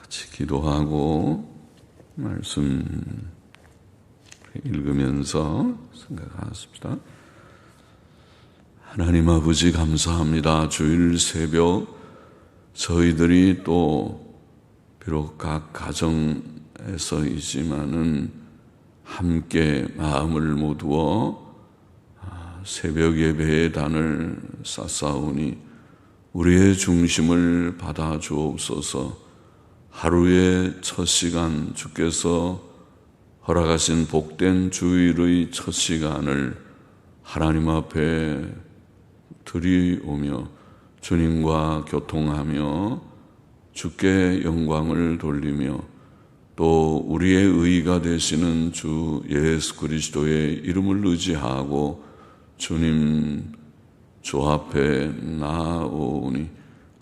같이 기도하고 말씀 읽으면서 생각하십시다. 하나님 아버지 감사합니다. 주일 새벽 저희들이 또 비록 각 가정에서이지만은 함께 마음을 모두어 새벽 예배의 단을 쌓사오니 우리의 중심을 받아 주옵소서. 하루의 첫 시간 주께서 허락하신 복된 주일의 첫 시간을 하나님 앞에 드리오며 주님과 교통하며 주께 영광을 돌리며 또 우리의 의가 되시는 주 예수 그리스도의 이름을 의지하고 주님 주 앞에 나아오니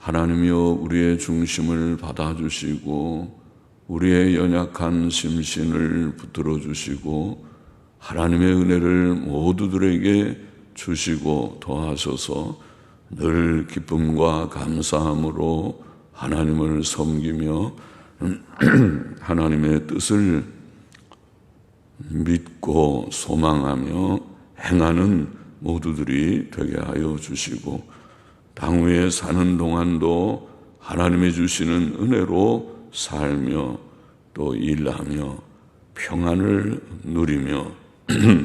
하나님이여 우리의 중심을 받아주시고 우리의 연약한 심신을 붙들어 주시고 하나님의 은혜를 모두들에게 주시고 도와셔서 늘 기쁨과 감사함으로 하나님을 섬기며 하나님의 뜻을 믿고 소망하며 행하는 모두들이 되게 하여 주시고 당후에 사는 동안도 하나님이 주시는 은혜로 살며 또 일하며 평안을 누리며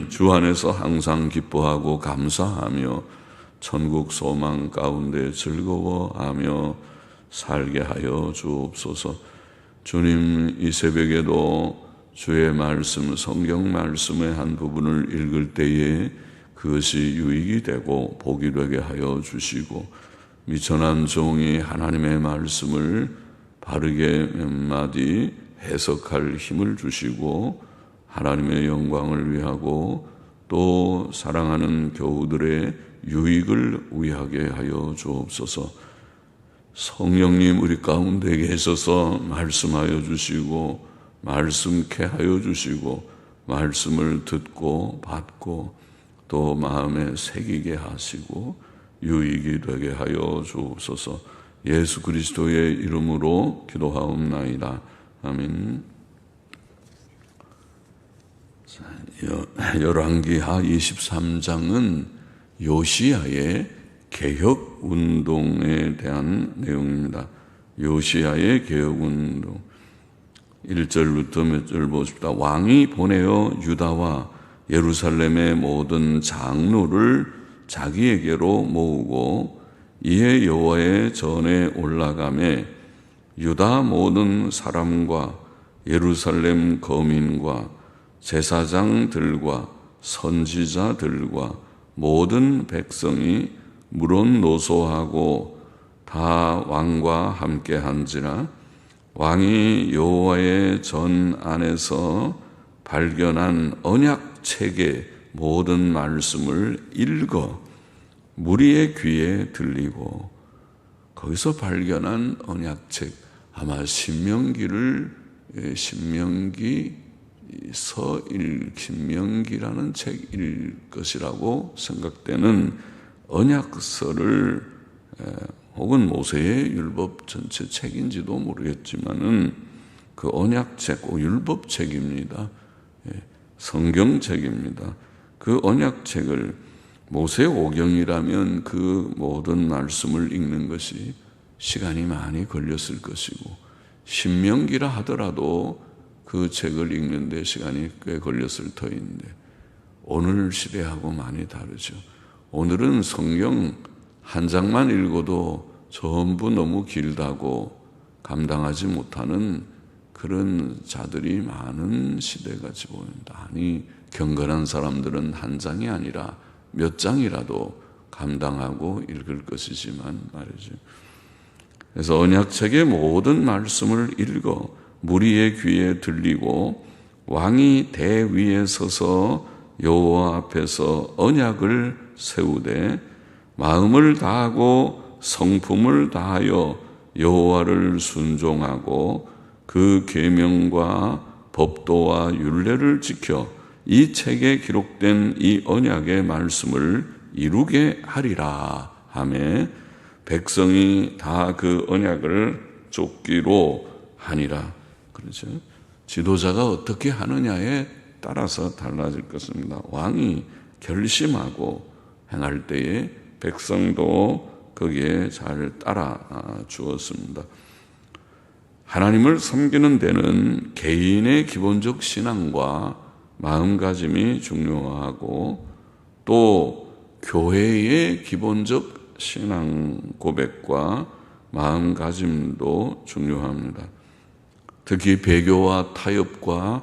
주 안에서 항상 기뻐하고 감사하며 천국 소망 가운데 즐거워하며 살게 하여 주옵소서. 주님, 이 새벽에도 주의 말씀, 성경 말씀의 한 부분을 읽을 때에 그것이 유익이 되고 복이 되게 하여 주시고 미천한 종이 하나님의 말씀을 바르게 몇 마디 해석할 힘을 주시고 하나님의 영광을 위하고 또 사랑하는 교우들의 유익을 위하게 하여 주옵소서. 성령님 우리 가운데 계셔서 말씀하여 주시고 말씀케 하여 주시고 말씀을 듣고 받고 또 마음에 새기게 하시고 유익이 되게 하여 주옵소서. 예수 그리스도의 이름으로 기도하옵나이다. 아멘. 열왕기하 23장은 요시야의 개혁운동에 대한 내용입니다. 요시야의 개혁운동 1절부터 몇 절 보십시다. 왕이 보내어 유다와 예루살렘의 모든 장로를 자기에게로 모으고 이에 여호와의 전에 올라가매 유다 모든 사람과 예루살렘 거민과 제사장들과 선지자들과 모든 백성이 물론 노소하고 다 왕과 함께 한지라 왕이 여호와의 전 안에서 발견한 언약책의 모든 말씀을 읽어 무리의 귀에 들리고 거기서 발견한 언약책 아마 신명기라는 책일 것이라고 생각되는 언약서를 혹은 모세의 율법 전체 책인지도 모르겠지만은 그 언약책, 율법책입니다. 성경책입니다. 그 언약책을 모세 오경이라면 그 모든 말씀을 읽는 것이 시간이 많이 걸렸을 것이고 신명기라 하더라도 그 책을 읽는 데 시간이 꽤 걸렸을 터인데 오늘 시대하고 많이 다르죠. 오늘은 성경 한 장만 읽어도 전부 너무 길다고 감당하지 못하는 그런 자들이 많은 시대같이 보입니다. 아니 경건한 사람들은 한 장이 아니라 몇 장이라도 감당하고 읽을 것이지만 말이죠. 그래서 언약책의 모든 말씀을 읽어 무리의 귀에 들리고 왕이 대위에 서서 여호와 앞에서 언약을 세우되 마음을 다하고 성품을 다하여 여호와를 순종하고 그 계명과 법도와 율례를 지켜 이 책에 기록된 이 언약의 말씀을 이루게 하리라 하매 백성이 다 그 언약을 쫓기로 하니라. 그렇죠? 지도자가 어떻게 하느냐에 따라서 달라질 것입니다. 왕이 결심하고 행할 때에 백성도 거기에 잘 따라 주었습니다. 하나님을 섬기는 데는 개인의 기본적 신앙과 마음가짐이 중요하고 또 교회의 기본적 신앙 고백과 마음가짐도 중요합니다. 특히 배교와 타협과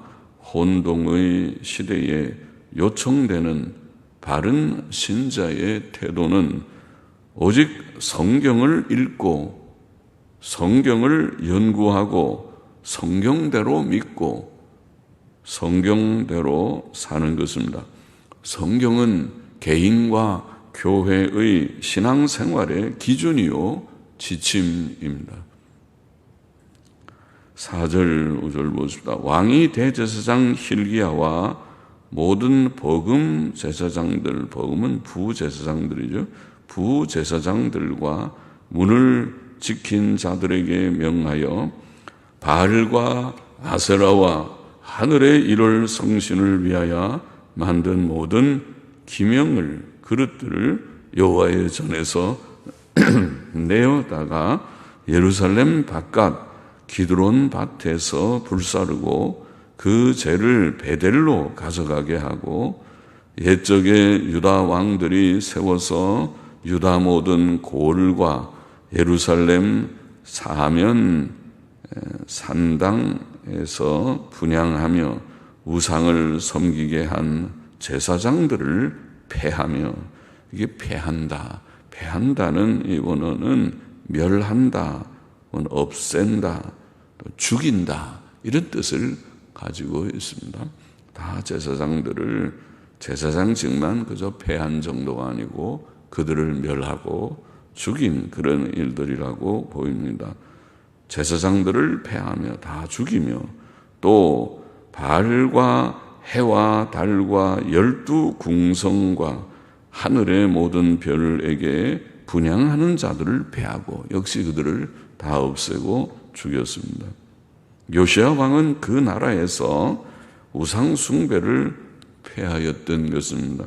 혼동의 시대에 요청되는 바른 신자의 태도는 오직 성경을 읽고 성경을 연구하고 성경대로 믿고 성경대로 사는 것입니다. 성경은 개인과 교회의 신앙생활의 기준이요 지침입니다. 4절 5절 보십시다. 왕이 대제사장 hil기야와 모든 버금 제사장들, 버금은 부제사장들이죠. 부제사장들과 문을 지킨 자들에게 명하여 바알과 아세라와 하늘의 일월 성신을 위하여 만든 모든 기명을 그릇들을 여호와의 전에서 내어다가 예루살렘 바깥 기드론 밭에서 불사르고 그 재를 베델로 가져가게 하고 옛적에 유다 왕들이 세워서 유다 모든 고을과 예루살렘 사면 산당에서 분향하며 우상을 섬기게 한 제사장들을 폐하며, 이게 폐한다. 폐한다는 이 원어는 멸한다, 없앤다, 또 죽인다 이런 뜻을 가지고 있습니다. 다 제사장들을 제사장직만 그저 폐한 정도가 아니고 그들을 멸하고 죽인 그런 일들이라고 보입니다. 제사장들을 폐하며 다 죽이며 또 바알과 해와 달과 12궁성과 하늘의 모든 별에게 분향하는 자들을 폐하고 역시 그들을 다 없애고 죽였습니다. 요시야 왕은 그 나라에서 우상 숭배를 폐하였던 것입니다.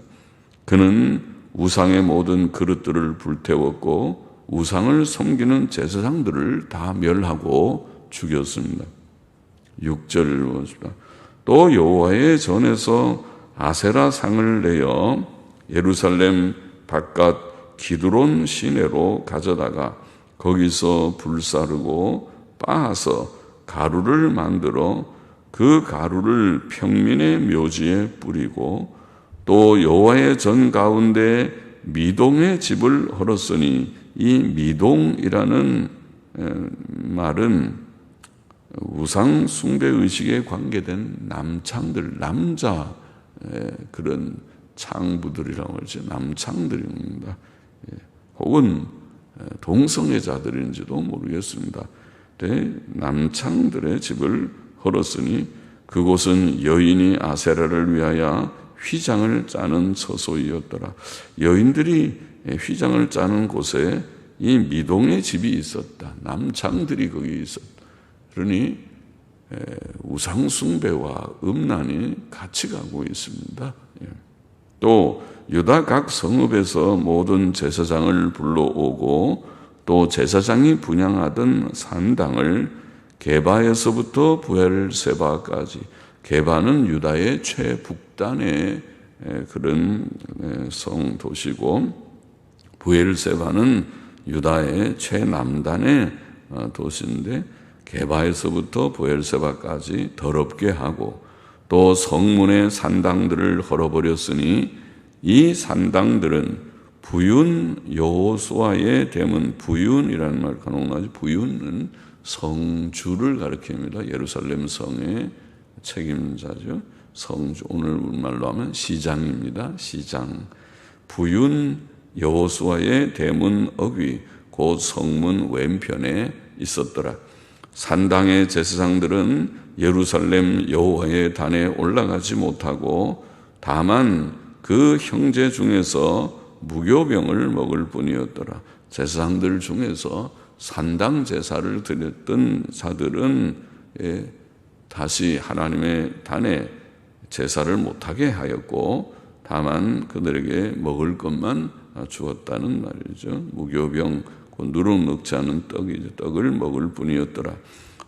그는 우상의 모든 그릇들을 불태웠고 우상을 섬기는 제사장들을 다 멸하고 죽였습니다. 6절 보십시다. 또 여호와의 전에서 아세라 상을 내어 예루살렘 바깥 기드론 시내로 가져다가 거기서 불사르고 빻아서 가루를 만들어 그 가루를 평민의 묘지에 뿌리고 또 여호와의 전 가운데 미동의 집을 헐었으니 이 미동이라는 말은 우상 숭배 의식에 관계된 남창들, 남자 그런 창부들이라고 하죠. 남창들입니다. 혹은 동성애자들인지도 모르겠습니다. 남창들의 집을 헐었으니 그곳은 여인이 아세라를 위하여 휘장을 짜는 처소이었더라. 여인들이 휘장을 짜는 곳에 이 미동의 집이 있었다. 남창들이 거기 있었다. 그러니 우상 숭배와 음란이 같이 가고 있습니다. 또 유다 각 성읍에서 모든 제사장을 불러오고 또 제사장이 분향하던 산당을 게바에서부터 부엘세바까지, 게바는 유다의 최북단의 그런 성 도시고 부엘세바는 유다의 최남단의 도시인데 게바에서부터 부엘세바까지 더럽게 하고 또 성문의 산당들을 헐어버렸으니 이 산당들은 부윤 여호수아의 대문, 부윤이라는 말 간혹 나오죠. 부윤은 성주를 가리킵니다. 예루살렘 성의 책임자죠. 성주, 오늘말로 하면 시장입니다. 시장. 부윤 여호수아의 대문 어귀, 곧 성문 왼편에 있었더라. 산당의 제사장들은 예루살렘 여호와의 단에 올라가지 못하고 다만 그 형제 중에서 무교병을 먹을 뿐이었더라. 제사장들 중에서 산당 제사를 드렸던 자들은 다시 하나님의 단에 제사를 못하게 하였고 다만 그들에게 먹을 것만 주었다는 말이죠. 무교병, 누룩 넣지 않은 떡을 먹을 뿐이었더라.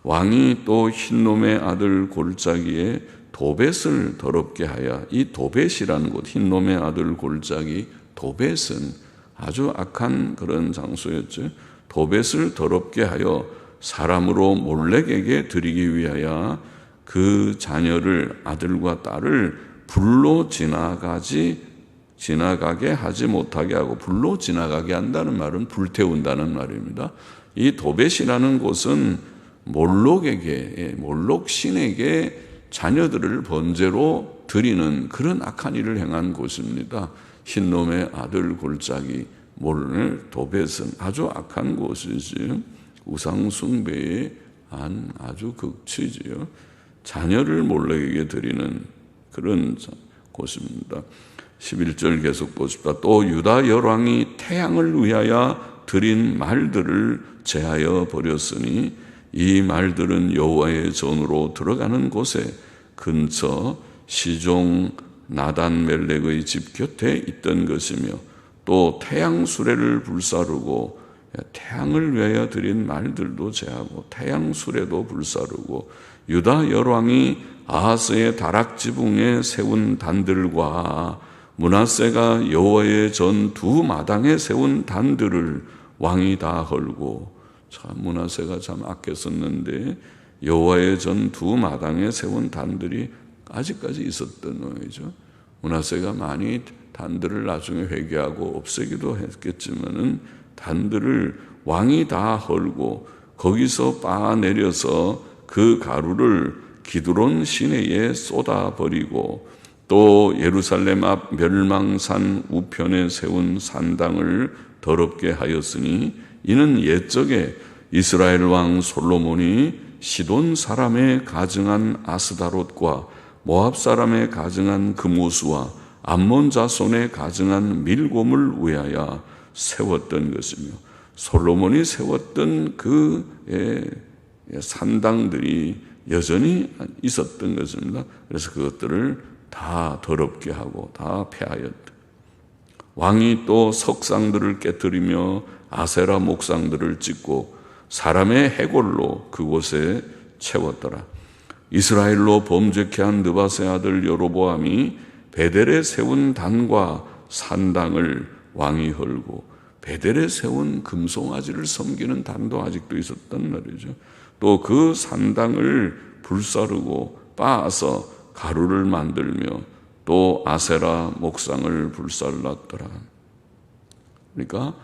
왕이 또 흰놈의 아들 골짜기에 도벳을 더럽게 하여, 이 도벳이라는 곳, 흰놈의 아들 골짜기 도벳은 아주 악한 그런 장소였죠. 도벳을 더럽게 하여 사람으로 몰렉에게 드리기 위하여 그 자녀를, 아들과 딸을 불로 지나가게 하지 못하게 하고, 불로 지나가게 한다는 말은 불태운다는 말입니다. 이 도벳이라는 곳은 몰록 신에게 자녀들을 번제로 드리는 그런 악한 일을 행한 곳입니다. 흰놈의 아들 골짜기 도벳은 아주 악한 곳이지요. 우상숭배의 아주 극치지요. 자녀를 몰렉에게 드리는 그런 곳입니다. 11절 계속 보십시다. 또 유다 열왕이 태양을 위하여 드린 말들을 제하여 버렸으니 이 말들은 여호와의 전으로 들어가는 곳에 근처 시종 나단 멜렉의 집 곁에 있던 것이며, 또 태양 수레를 불사르고, 태양을 위하여 드린 말들도 제하고 태양 수레도 불사르고, 유다 열왕이 아하스의 다락지붕에 세운 단들과 므낫세가 여호와의 전 두 마당에 세운 단들을 왕이 다 헐고, 참 므낫세가 참 아껴 썼는데 여호와의 전 두 마당에 세운 단들이 아직까지 있었던 거죠. 므낫세가 많이 단들을 나중에 회개하고 없애기도 했겠지만은 단들을 왕이 다 헐고 거기서 빠내려서 그 가루를 기드론 시내에 쏟아버리고, 또 예루살렘 앞 멸망산 우편에 세운 산당을 더럽게 하였으니 이는 옛적에 이스라엘 왕 솔로몬이 시돈 사람의 가증한 아스다롯과 모압 사람의 가증한 그모스와 암몬 자손의 가증한 밀곰을 위하여 세웠던 것이며, 솔로몬이 세웠던 그 산당들이 여전히 있었던 것입니다. 그래서 그것들을 다 더럽게 하고 다 폐하였다. 왕이 또 석상들을 깨뜨리며 아세라 목상들을 찍고 사람의 해골로 그곳에 채웠더라. 이스라엘로 범죄케 한 느밧의 아들 여로보암이 베델에 세운 단과 산당을 왕이 헐고, 베델에 세운 금송아지를 섬기는 단도 아직도 있었단 말이죠. 또 그 산당을 불사르고 빻아서 가루를 만들며 또 아세라 목상을 불살랐더라. 그러니까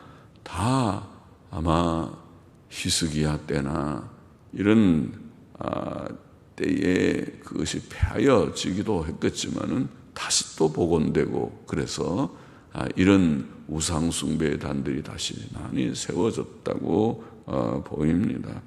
다 아마 히스기야 때나 이런 때에 그것이 폐하여지기도 했겠지만은 다시 또 복원되고, 그래서 이런 우상 숭배의 단들이 다시 많이 세워졌다고 보입니다.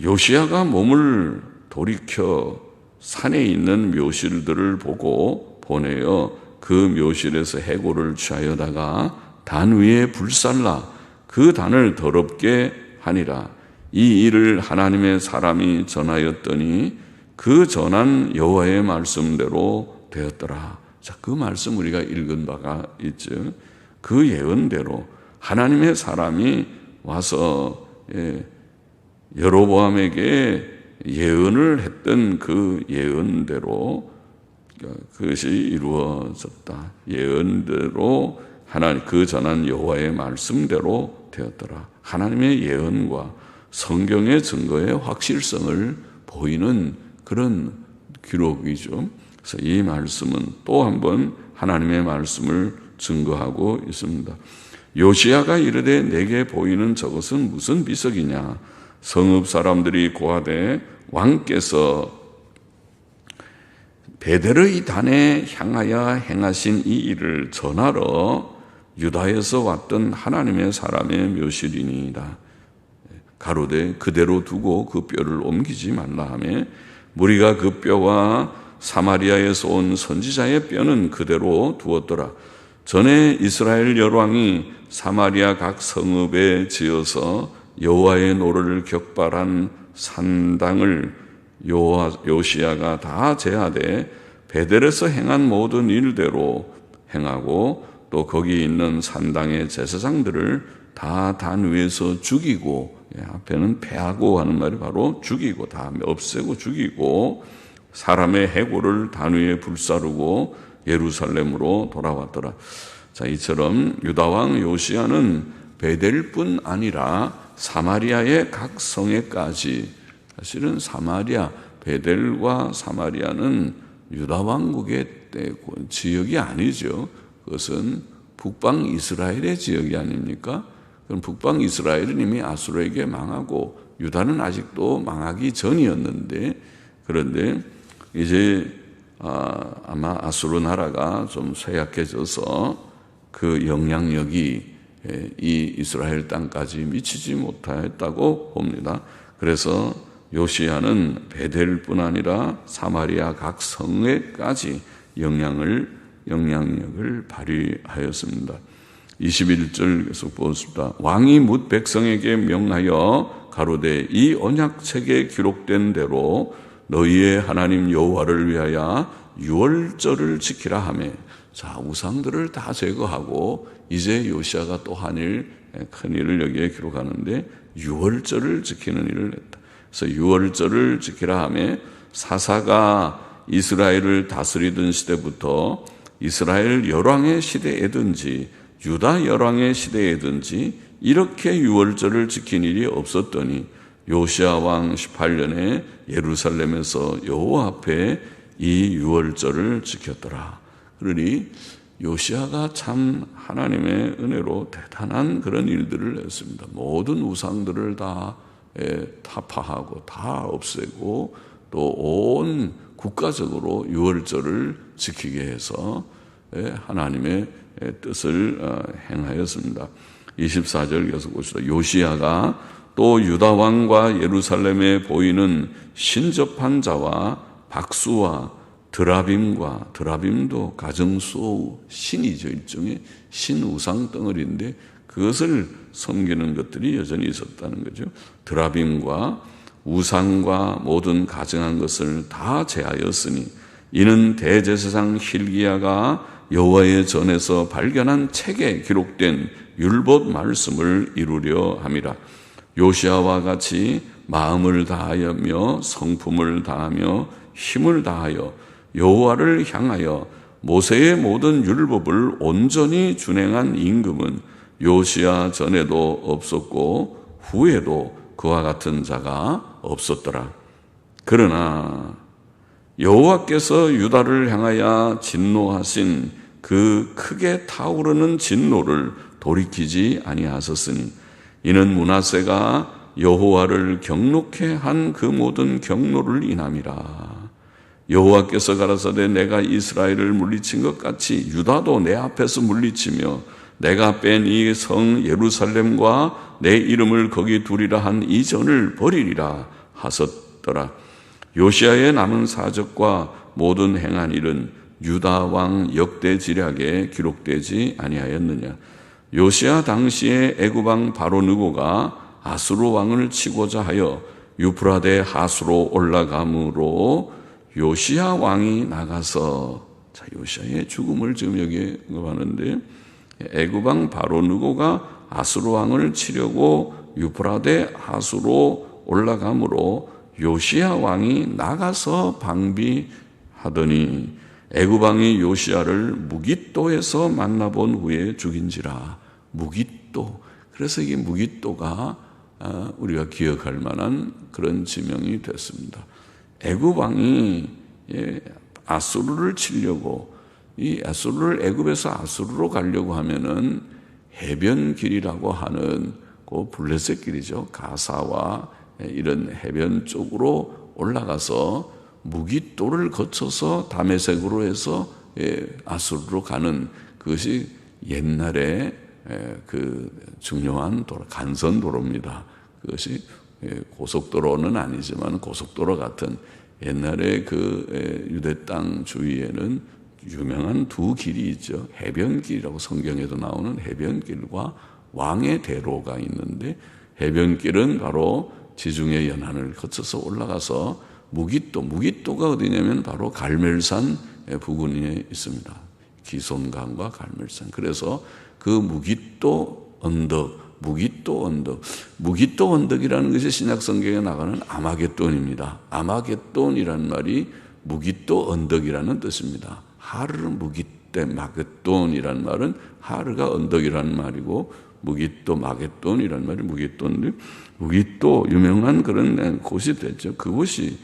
요시야가 몸을 돌이켜 산에 있는 묘실들을 보고 보내어 그 묘실에서 해골을 취하여다가 단 위에 불살라 그 단을 더럽게 하니라. 이 일을 하나님의 사람이 전하였더니 그 전한 여호와의 말씀대로 되었더라. 자, 그 말씀 우리가 읽은 바가 있죠. 그 예언대로 하나님의 사람이 와서 여로보암에게 예언을 했던 그 예언대로 그것이 이루어졌다. 예언대로 하나님 그 전한 여호와의 말씀대로 되었더라. 하나님의 예언과 성경의 증거의 확실성을 보이는 그런 기록이죠. 그래서 이 말씀은 또 한 번 하나님의 말씀을 증거하고 있습니다. 요시야가 이르되 내게 보이는 저것은 무슨 비석이냐? 성읍 사람들이 고하되 왕께서 베델의 단에 향하여 행하신 이 일을 전하러 유다에서 왔던 하나님의 사람의 묘실이니이다. 가로되 그대로 두고 그 뼈를 옮기지 말라 하며, 무리가 그 뼈와 사마리아에서 온 선지자의 뼈는 그대로 두었더라. 전에 이스라엘 열왕이 사마리아 각 성읍에 지어서 여호와의 노를 격발한 산당을 요시야가 다 제하되 베델에서 행한 모든 일대로 행하고 또 거기 있는 산당의 제사장들을 다 단 위에서 죽이고, 앞에는 패하고 하는 말이 바로 죽이고, 다 없애고 죽이고, 사람의 해골을 단 위에 불사르고 예루살렘으로 돌아왔더라. 자, 이처럼 유다왕 요시야는 베델뿐 아니라 사마리아의 각 성에까지, 사실은 사마리아, 베델과 사마리아는 유다왕국의 지역이 아니죠. 그것은 북방 이스라엘의 지역이 아닙니까? 그럼 북방 이스라엘은 이미 아수르에게 망하고 유다는 아직도 망하기 전이었는데, 그런데 이제 아마 아수르 나라가 좀 쇠약해져서 그 영향력이 이 이스라엘 땅까지 미치지 못했다고 봅니다. 그래서 요시야는 베델뿐 아니라 사마리아 각 성에까지 영향력을 발휘하였습니다. 21절 계속 보겠습니다. 왕이 뭇 백성에게 명하여 가로되 이 언약책에 기록된 대로 너희의 하나님 여호와를 위하여 유월절을 지키라 하매. 자, 우상들을 다 제거하고 이제 요시야가 또 한 일, 큰 일을 여기에 기록하는데 유월절을 지키는 일을 했다. 그래서 유월절을 지키라 하매 사사가 이스라엘을 다스리던 시대부터 이스라엘 열왕의 시대에든지 유다 열왕의 시대에든지 이렇게 유월절을 지킨 일이 없었더니 요시야 왕 18년에 예루살렘에서 여호와 앞에 이 유월절을 지켰더라. 그러니 요시야가 참 하나님의 은혜로 대단한 그런 일들을 했습니다. 모든 우상들을 다 타파하고 다 없애고 또 온 국가적으로 유월절을 지키게 해서 하나님의 뜻을 행하였습니다. 24절 계속 봅시다. 요시야가 또 유다 왕과 예루살렘에 보이는 신접한 자와 박수와 드라빔과, 드라빔도 가정수 신이죠. 일종의 신우상 덩어리인데 그것을 섬기는 것들이 여전히 있었다는 거죠. 드라빔과 우상과 모든 가증한 것을 다 제하였으니 이는 대제사장 hil기야가 여호와의 전에서 발견한 책에 기록된 율법 말씀을 이루려 함이라. 요시야와 같이 마음을 다하며 성품을 다하며 힘을 다하여 여호와를 향하여 모세의 모든 율법을 온전히 준행한 임금은 요시야 전에도 없었고 후에도 그와 같은 자가 없었더라. 그러나 여호와께서 유다를 향하여 진노하신 그 크게 타오르는 진노를 돌이키지 아니하셨으니 이는 므낫세가 여호와를 경록해 한 그 모든 경노를 인함이라. 여호와께서 가라사대 내가 이스라엘을 물리친 것 같이 유다도 내 앞에서 물리치며 내가 뺀 이 성 예루살렘과 내 이름을 거기 두리라 한 이 전을 버리리라 하셨더라. 요시야의 남은 사적과 모든 행한 일은 유다 왕 역대지략에 기록되지 아니하였느냐. 요시야 당시에 애굽 왕 바로 느고가 아수르 왕을 치고자 하여 유프라데 하수로 올라감으로 요시야 왕이 나가서, 자, 요시야의 죽음을 지금 여기에 하는데 애굽 왕 바로 느고가 아수르 왕을 치려고 유프라데 하수로 올라감으로 요시야 왕이 나가서 방비하더니 애굽 왕이 요시야를 무깃도에서 만나본 후에 죽인지라. 무깃도. 그래서 이게 무깃도가 우리가 기억할 만한 그런 지명이 됐습니다. 애굽 왕이 아수르를 치려고, 이 아수르를 애굽에서 아수르로 가려고 하면은 해변길이라고 하는 그 블레셋 길이죠. 가사와 이런 해변 쪽으로 올라가서 무깃도를 거쳐서 다메섹으로 해서 아수르로 가는, 그것이 옛날에 그 중요한 도로, 간선도로입니다. 그것이 고속도로는 아니지만 고속도로 같은 옛날에 그 유대 땅 주위에는 유명한 두 길이 있죠. 해변길이라고 성경에도 나오는 해변길과 왕의 대로가 있는데, 해변길은 바로 지중해 연안을 거쳐서 올라가서 무깃도가 어디냐면 바로 갈멜산 부근에 있습니다. 기손강과 갈멜산. 그래서 그 무깃도 언덕이라는 것이 신약 성경에 나가는 아마겟돈입니다. 아마겟돈이라는 말이 무깃도 언덕이라는 뜻입니다. 하르 무깃데 마겟돈이라는 말은 하르가 언덕이라는 말이고, 무깃도 마겟돈이라는 말이 무깃도 유명한 그런 곳이 됐죠. 그곳이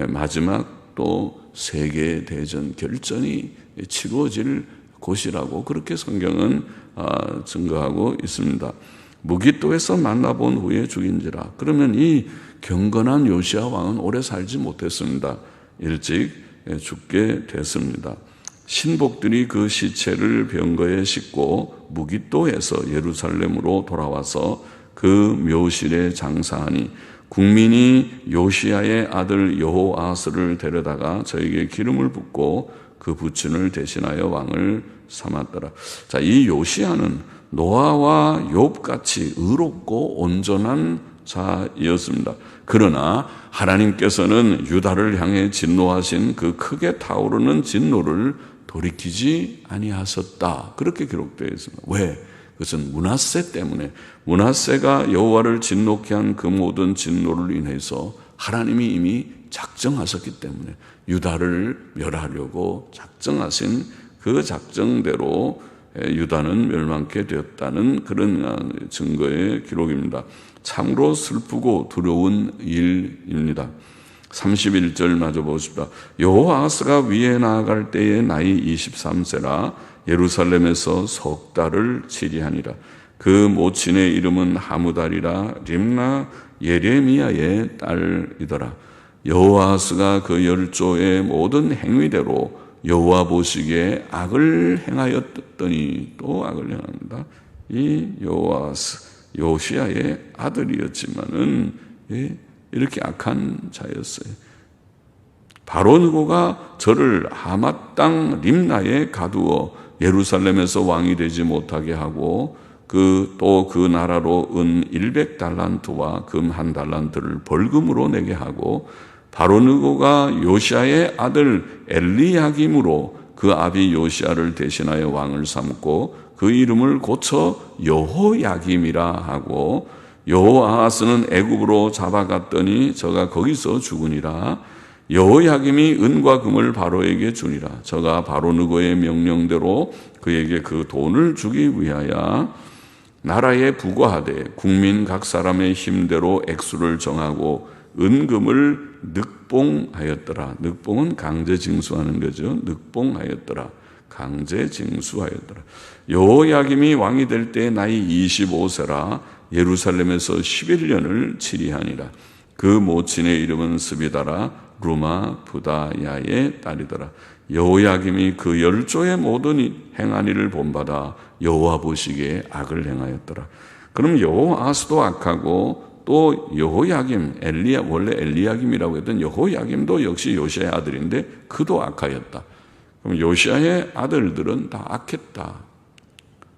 마지막 또 세계 대전 결전이 치루어질 곳이라고 그렇게 성경은 증거하고 있습니다. 무깃도에서 만나본 후에 죽인지라. 그러면 이 경건한 요시야 왕은 오래 살지 못했습니다. 일찍 죽게 됐습니다. 신복들이 그 시체를 병거에 싣고 무깃도에서 예루살렘으로 돌아와서 그 묘실에 장사하니, 국민이 요시야의 아들 여호아스를 데려다가 저에게 기름을 붓고 그 부친을 대신하여 왕을 삼았더라. 자, 이 요시야는 노아와 욥같이 의롭고 온전한 자이었습니다. 그러나 하나님께서는 유다를 향해 진노하신 그 크게 타오르는 진노를 돌이키지 아니하셨다. 그렇게 기록되어 있습니다. 왜? 그것은 므낫세 때문에, 므낫세가 여호와를 진노케 한 그 모든 진노를 인해서 하나님이 이미 작정하셨기 때문에, 유다를 멸하려고 작정하신 그 작정대로 유다는 멸망케 되었다는 그런 증거의 기록입니다. 참으로 슬프고 두려운 일입니다. 31절 마저 보십시다. 여호아스가 위에 나아갈 때에 나이 23세라 예루살렘에서 석 달을 치리하니라. 그 모친의 이름은 하무달이라 림나 예레미야의 딸이더라. 여호아스가 그 열조의 모든 행위대로 여호와 보시기에 악을 행하였더니, 또 악을 행합니다. 이 여호아스 요시야의 아들이었지만은 이렇게 악한 자였어요. 바로 느고가 저를 하맛 땅 림나에 가두어 예루살렘에서 왕이 되지 못하게 하고, 또 그 나라로 은 100달란트와 금 1달란트를 벌금으로 내게 하고, 바로 느고가 요시야의 아들 엘리야김으로 그 아비 요시야를 대신하여 왕을 삼고 그 이름을 고쳐 여호야김이라 하고, 여호아하스는 애굽으로 잡아갔더니 저가 거기서 죽으니라. 여호야김이 은과 금을 바로에게 주니라. 저가 바로 느고의 명령대로 그에게 그 돈을 주기 위하여 나라에 부과하되 국민 각 사람의 힘대로 액수를 정하고 은금을 늑봉하였더라. 늑봉은 강제 징수하는 거죠. 늑봉하였더라. 강제 징수하였더라. 여호야김이 왕이 될 때 나이 25세라 예루살렘에서 11년을 치리하니라. 그 모친의 이름은 스비다라 루마 부다야의 딸이더라. 여호야김이 그 열조의 모든 행한 일을 본받아 여호와 보시기에 악을 행하였더라. 그럼 여호아스도 악하고, 또 여호야김, 원래 엘리야김이라고 했던 여호야김도 역시 요시야의 아들인데 그도 악하였다. 그럼 요시야의 아들들은 다 악했다.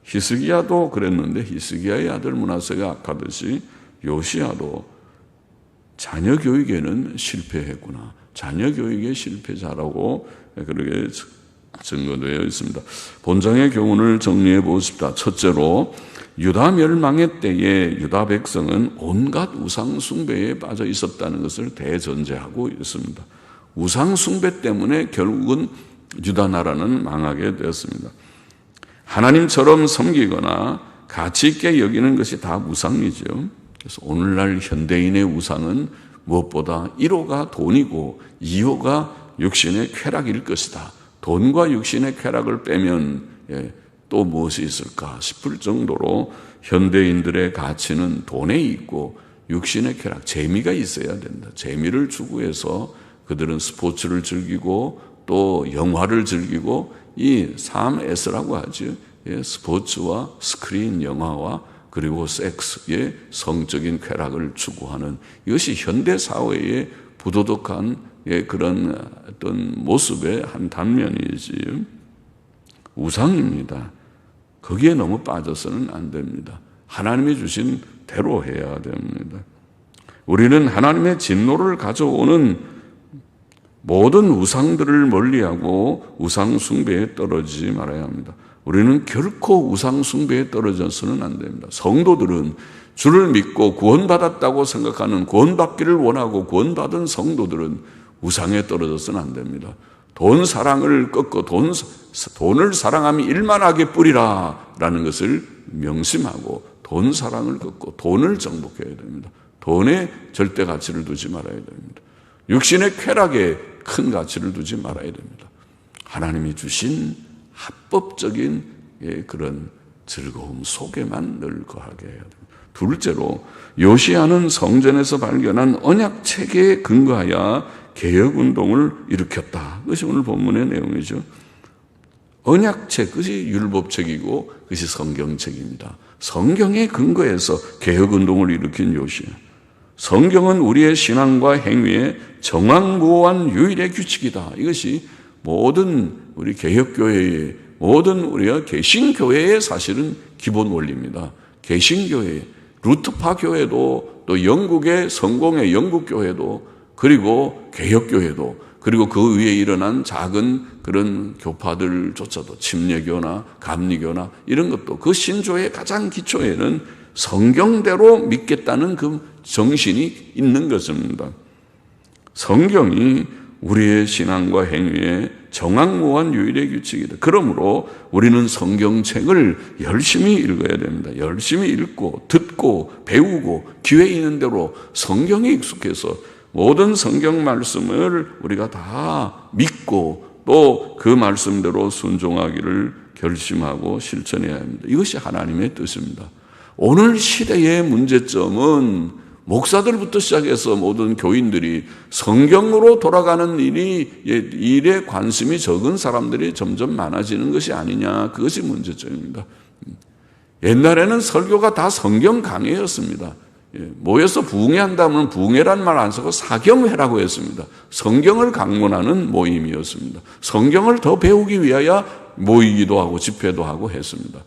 히스기야도 그랬는데 히스기야의 아들 므낫세가 악하듯이 요시야도 자녀 교육에는 실패했구나. 자녀 교육의 실패자라고 그렇게 증거되어 있습니다. 본장의 교훈을 정리해 보십시다. 첫째로, 유다 멸망의 때에 유다 백성은 온갖 우상 숭배에 빠져 있었다는 것을 대전제하고 있습니다. 우상 숭배 때문에 결국은 유다 나라는 망하게 되었습니다. 하나님처럼 섬기거나 가치 있게 여기는 것이 다 우상이죠. 그래서 오늘날 현대인의 우상은 무엇보다 1호가 돈이고 2호가 육신의 쾌락일 것이다. 돈과 육신의 쾌락을 빼면 또 무엇이 있을까 싶을 정도로 현대인들의 가치는 돈에 있고 육신의 쾌락, 재미가 있어야 된다. 재미를 추구해서 그들은 스포츠를 즐기고 또 영화를 즐기고, 이 3S라고 하죠. 스포츠와 스크린 영화와 그리고 섹스의 성적인 쾌락을 추구하는, 이것이 현대 사회의 부도덕한 그런 어떤 모습의 한 단면이지. 우상입니다. 거기에 너무 빠져서는 안 됩니다. 하나님이 주신 대로 해야 됩니다. 우리는 하나님의 진노를 가져오는 모든 우상들을 멀리하고 우상 숭배에 떨어지지 말아야 합니다. 우리는 결코 우상 숭배에 떨어져서는 안 됩니다. 성도들은 주를 믿고 구원받았다고 생각하는, 구원받기를 원하고 구원받은 성도들은 우상에 떨어져서는 안 됩니다. 돈 사랑을 꺾고 돈을 사랑하면 일만하게 뿌리라 라는 것을 명심하고 돈 사랑을 꺾고 돈을 정복해야 됩니다. 돈에 절대 가치를 두지 말아야 됩니다. 육신의 쾌락에 큰 가치를 두지 말아야 됩니다. 하나님이 주신 합법적인 그런 즐거움 속에만 늘 거하게 해야 됩니다. 둘째로 요시야는 성전에서 발견한 언약 체계에 근거하여 개혁운동을 일으켰다. 그것이 오늘 본문의 내용이죠. 언약책, 그것이 율법책이고 그것이 성경책입니다. 성경에 근거해서 개혁운동을 일으킨 요시야. 성경은 우리의 신앙과 행위의 정황무오한 유일의 규칙이다. 이것이 모든 우리 개혁교회의, 모든 우리가 개신교회의 사실은 기본 원리입니다. 개신교회, 루터파 교회도, 또 영국의 성공의 영국교회도, 그리고 개혁교회도, 그리고 그 위에 일어난 작은 그런 교파들조차도 침례교나 감리교나 이런 것도 그 신조의 가장 기초에는 성경대로 믿겠다는 그 정신이 있는 것입니다. 성경이 우리의 신앙과 행위의 정확무한 유일의 규칙이다. 그러므로 우리는 성경책을 열심히 읽어야 됩니다. 열심히 읽고 듣고 배우고 기회 있는 대로 성경에 익숙해서 모든 성경 말씀을 우리가 다 믿고 또 그 말씀대로 순종하기를 결심하고 실천해야 합니다. 이것이 하나님의 뜻입니다. 오늘 시대의 문제점은 목사들부터 시작해서 모든 교인들이 성경으로 돌아가는 일에 관심이 적은 사람들이 점점 많아지는 것이 아니냐, 그것이 문제점입니다. 옛날에는 설교가 다 성경 강해였습니다. 모여서 부흥회한다면 부흥회란 말 안 쓰고 사경회라고 했습니다. 성경을 강론하는 모임이었습니다. 성경을 더 배우기 위하여 모이기도 하고 집회도 하고 했습니다.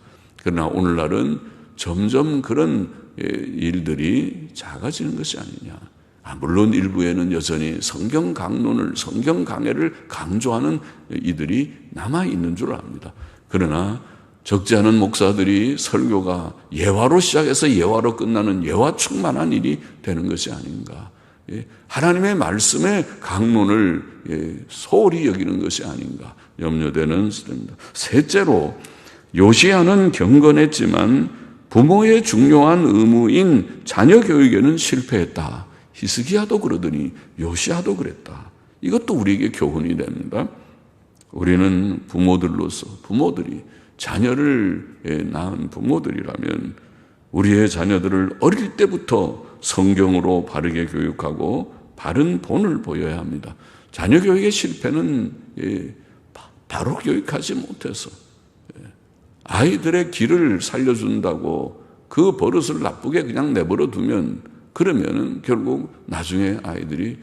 그러나 오늘날은 점점 그런 일들이 작아지는 것이 아니냐. 물론 일부에는 여전히 성경 강론을, 성경 강해를 강조하는 이들이 남아있는 줄 압니다. 그러나 적지 않은 목사들이 설교가 예화로 시작해서 예화로 끝나는 예화 충만한 일이 되는 것이 아닌가. 하나님의 말씀의 강론을 소홀히 여기는 것이 아닌가 염려되는 것입니다. 셋째로 요시야는 경건했지만 부모의 중요한 의무인 자녀 교육에는 실패했다. 히스기야도 그러더니 요시야도 그랬다. 이것도 우리에게 교훈이 됩니다. 우리는 부모들로서, 부모들이 자녀를 낳은 부모들이라면 우리의 자녀들을 어릴 때부터 성경으로 바르게 교육하고 바른 본을 보여야 합니다. 자녀 교육의 실패는 바로 교육하지 못해서 아이들의 길을 살려준다고 그 버릇을 나쁘게 그냥 내버려 두면, 그러면은 결국 나중에 아이들이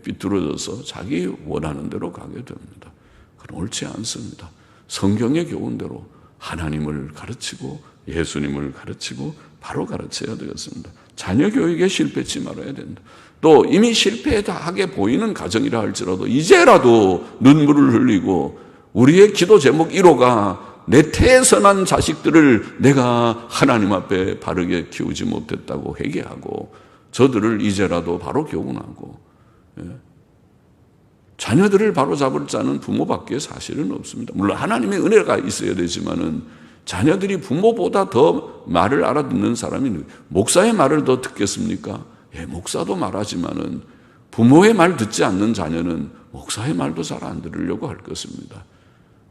삐뚤어져서 자기 원하는 대로 가게 됩니다. 그건 옳지 않습니다. 성경의 교훈대로 하나님을 가르치고 예수님을 가르치고 바로 가르쳐야 되겠습니다. 자녀 교육에 실패치 말아야 된다. 또 이미 실패하게 보이는 가정이라 할지라도 이제라도 눈물을 흘리고 우리의 기도 제목 1호가 내 태에서 난 자식들을 내가 하나님 앞에 바르게 키우지 못했다고 회개하고 저들을 이제라도 바로 교훈하고, 자녀들을 바로잡을 자는 부모밖에 사실은 없습니다. 물론 하나님의 은혜가 있어야 되지만은 자녀들이 부모보다 더 말을 알아듣는 사람이, 목사의 말을 더 듣겠습니까? 목사도 말하지만은 부모의 말 듣지 않는 자녀는 목사의 말도 잘 안 들으려고 할 것입니다.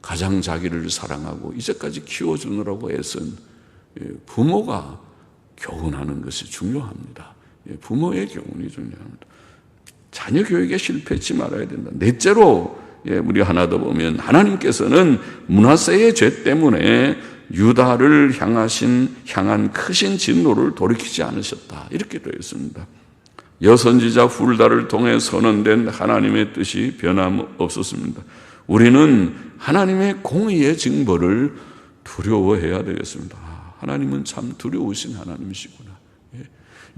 가장 자기를 사랑하고 이제까지 키워주느라고 애쓴 부모가 교훈하는 것이 중요합니다. 부모의 교훈이 중요합니다. 자녀 교육에 실패치 말아야 된다. 넷째로 우리 하나 더 보면 하나님께서는 므낫세의 죄 때문에 유다를 향한 크신 진노를 돌이키지 않으셨다. 이렇게 되어 있습니다. 여선지자 훌다를 통해 선언된 하나님의 뜻이 변함없었습니다. 우리는 하나님의 공의의 징벌을 두려워해야 되겠습니다. 하나님은 참 두려우신 하나님이시구나.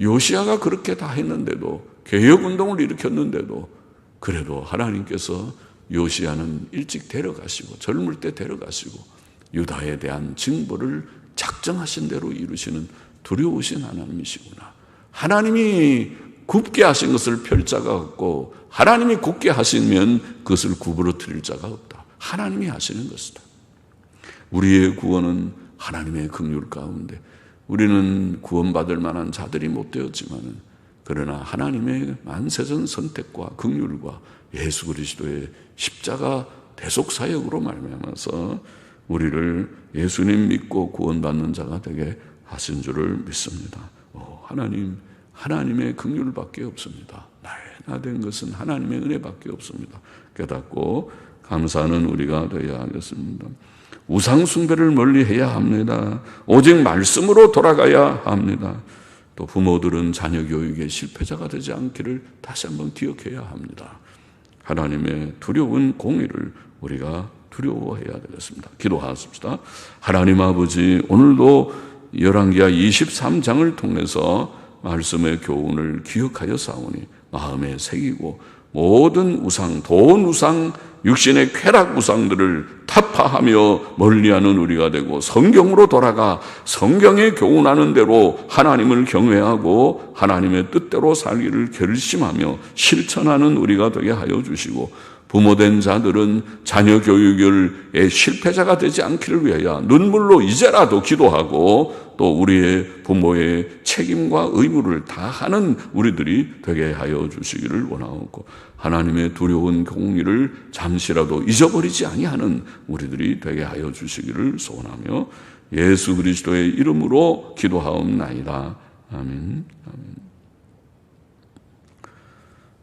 요시야가 그렇게 다 했는데도, 개혁운동을 일으켰는데도, 그래도 하나님께서 요시야는 일찍 데려가시고 젊을 때 데려가시고 유다에 대한 징벌을 작정하신 대로 이루시는 두려우신 하나님이시구나. 하나님이 굽게 하신 것을 펼 자가 없고 하나님이 굳게 하시면 그것을 구부러뜨릴 자가 없다. 하나님이 하시는 것이다. 우리의 구원은 하나님의 긍휼 가운데, 우리는 구원받을 만한 자들이 못 되었지만 그러나 하나님의 만세전 선택과 긍휼과 예수 그리스도의 십자가 대속 사역으로 말미암아서 우리를 예수님 믿고 구원받는 자가 되게 하신 줄을 믿습니다. 하나님의 긍휼밖에 없습니다. 나 된 것은 하나님의 은혜밖에 없습니다. 깨닫고 감사하는 우리가 되어야 하겠습니다. 우상 숭배를 멀리해야 합니다. 오직 말씀으로 돌아가야 합니다. 또 부모들은 자녀 교육의 실패자가 되지 않기를 다시 한번 기억해야 합니다. 하나님의 두려운 공의를 우리가 두려워해야 되겠습니다. 기도하십시다. 하나님 아버지, 오늘도 열왕기하 23장을 통해서 말씀의 교훈을 기억하여 싸우니 마음에 새기고 모든 우상, 돈 우상, 육신의 쾌락 우상들을 타파하며 멀리하는 우리가 되고 성경으로 돌아가 성경에 교훈하는 대로 하나님을 경외하고 하나님의 뜻대로 살기를 결심하며 실천하는 우리가 되게 하여 주시고, 부모된 자들은 자녀 교육의 실패자가 되지 않기를 위하여 눈물로 이제라도 기도하고 또 우리의 부모의 책임과 의무를 다하는 우리들이 되게 하여 주시기를 원하옵고, 하나님의 두려운 공의를 잠시라도 잊어버리지 아니하는 우리들이 되게 하여 주시기를 소원하며 예수 그리스도의 이름으로 기도하옵나이다. 아멘.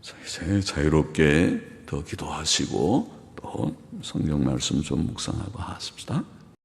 이제 자유롭게 더 기도하시고 또 성경 말씀 좀 묵상하고 하십시다.